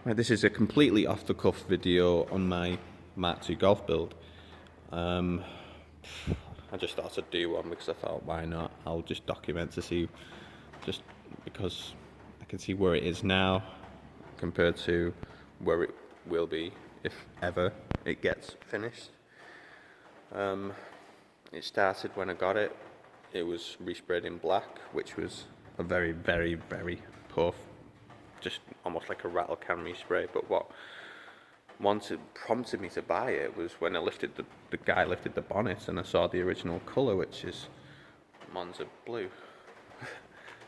This is a completely off-the-cuff video on my Mk2 Golf build. I just thought I'd do one because I thought, why not? I'll just document to see, just because I can see where it is now compared to where it will be if ever it gets finished. It started when I got it. It was resprayed in black, which was a very, very, very poor, just almost like a rattle can respray. But what prompted me to buy it was when I lifted the guy lifted the bonnet and I saw the original colour, which is Monza blue.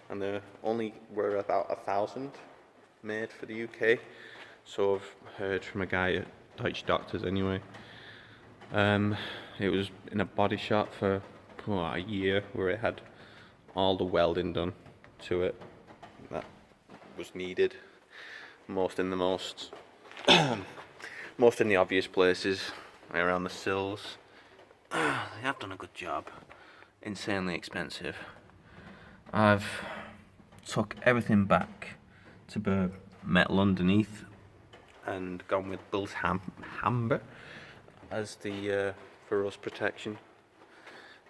And there only were about 1,000 made for the UK. So I've heard from a guy at Deutsche Doctors anyway. It was in a body shop for a year where it had all the welding done to it that was needed. Most in the obvious places, around the sills. They have done a good job. Insanely expensive. I've took everything back to bare metal underneath and gone with built amber as the for-rust protection.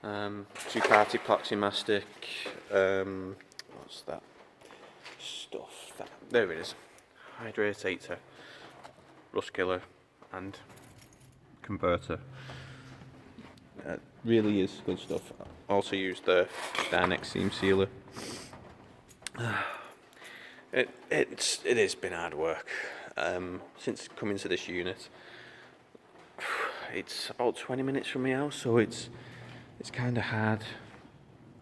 Two-part epoxy mastic. What's that stuff? There it is. Hydratator, rust killer, and converter. Really is good stuff. Also used the Dynex seam sealer. It has been hard work since coming to this unit. It's about 20 minutes from my house, so it's kind of hard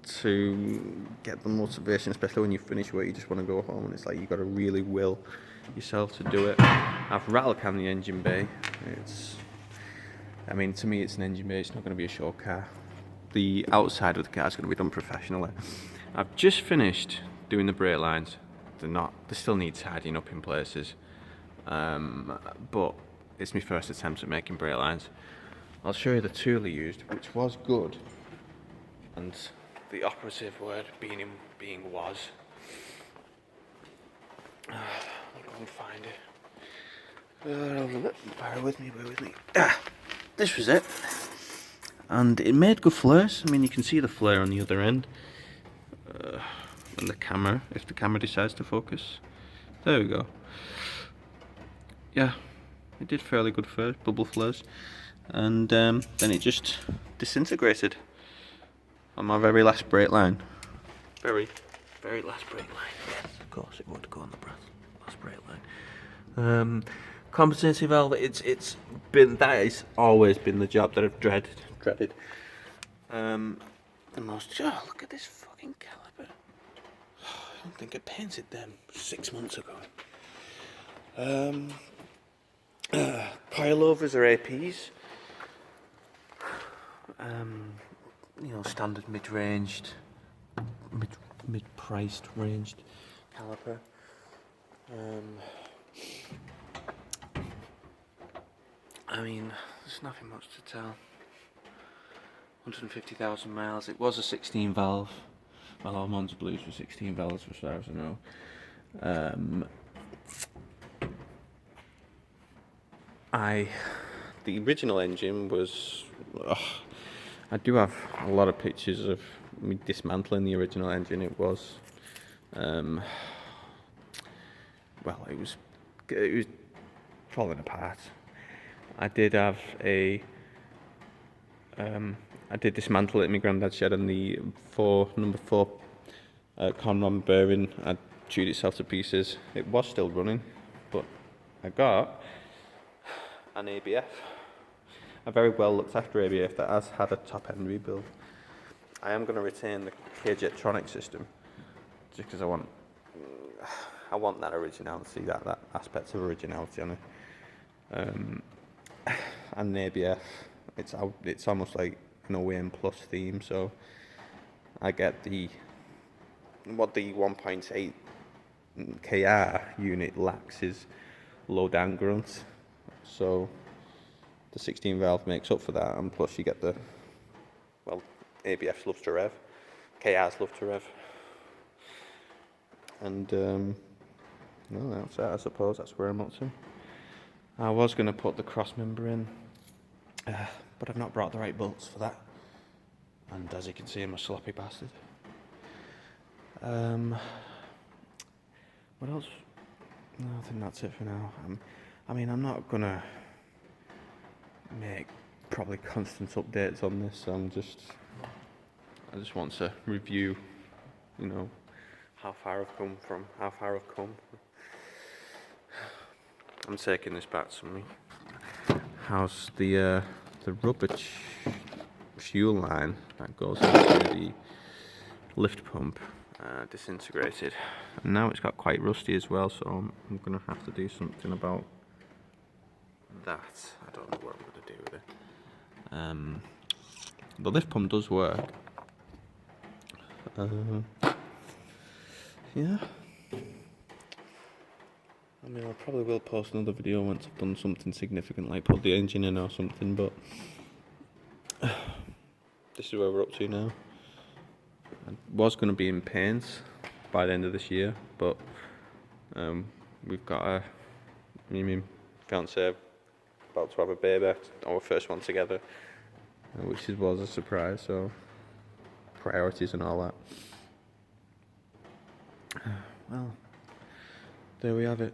to get the motivation, especially when you finish work. You just want to go home, and it's like you got to really will yourself to do it. I've rattle canned the engine bay. To me, it's an engine bay. It's not going to be a show car. The outside of the car is going to be done professionally. I've just finished doing the brake lines. They still need tidying up in places, but it's my first attempt at making brake lines. I'll show you the tool I used, which was good, and the operative word being was. I'll go and find it. Bear with me. This was it, and it made good flares. You can see the flare on the other end, and the camera, if the camera decides to focus. There we go. Yeah, it did fairly good flares, bubble flares, and then it just disintegrated on my very last brake line. Very, very last brake line. Yes, of course it would go on the last brake line. Compensating valve. That has always been the job that I've dreaded. Look at this fucking caliper. I don't think I painted them 6 months ago. Coilovers or APs. Standard mid-priced ranged caliper. There's nothing much to tell. 150,000 miles. It was a 16 valve. Well, all Monza Blues were 16 valves as far as I know. The original engine was. I do have a lot of pictures of me dismantling the original engine. It was. It was falling apart. I did dismantle it in my granddad's shed, and the number 4 conrod bearing had chewed itself to pieces. It was still running, but I got an ABF, a very well looked after ABF that has had a top end rebuild. I am going to retain the KJetronic system just because I want that originality, that aspect of originality on it. And the ABF, it's almost like an OEM plus theme, so I get what the 1.8 KR unit lacks is low down grunt, so the 16 valve makes up for that, and plus you get ABF loves to rev, KRs love to rev, and no, that's it. I suppose that's where I'm up to. I was going to put the cross member in, but I've not brought the right bolts for that. And as you can see, I'm a sloppy bastard. What else? No, I think that's it for now. I'm not gonna make probably constant updates on this. So I just want to review, you know, how far I've come. I'm taking this back to me. How's the rubber fuel line that goes into the lift pump disintegrated, and now it's got quite rusty as well, so I'm gonna have to do something about that. I don't know what I'm gonna do with it. The lift pump does work. Yeah, I mean, I probably will post another video once I've done something significant, like put the engine in or something, but this is where we're up to now. I was going to be in paints by the end of this year, but we've got me and my fiancée about to have a baby, our first one together, which was a surprise, so priorities and all that. Well, there we have it.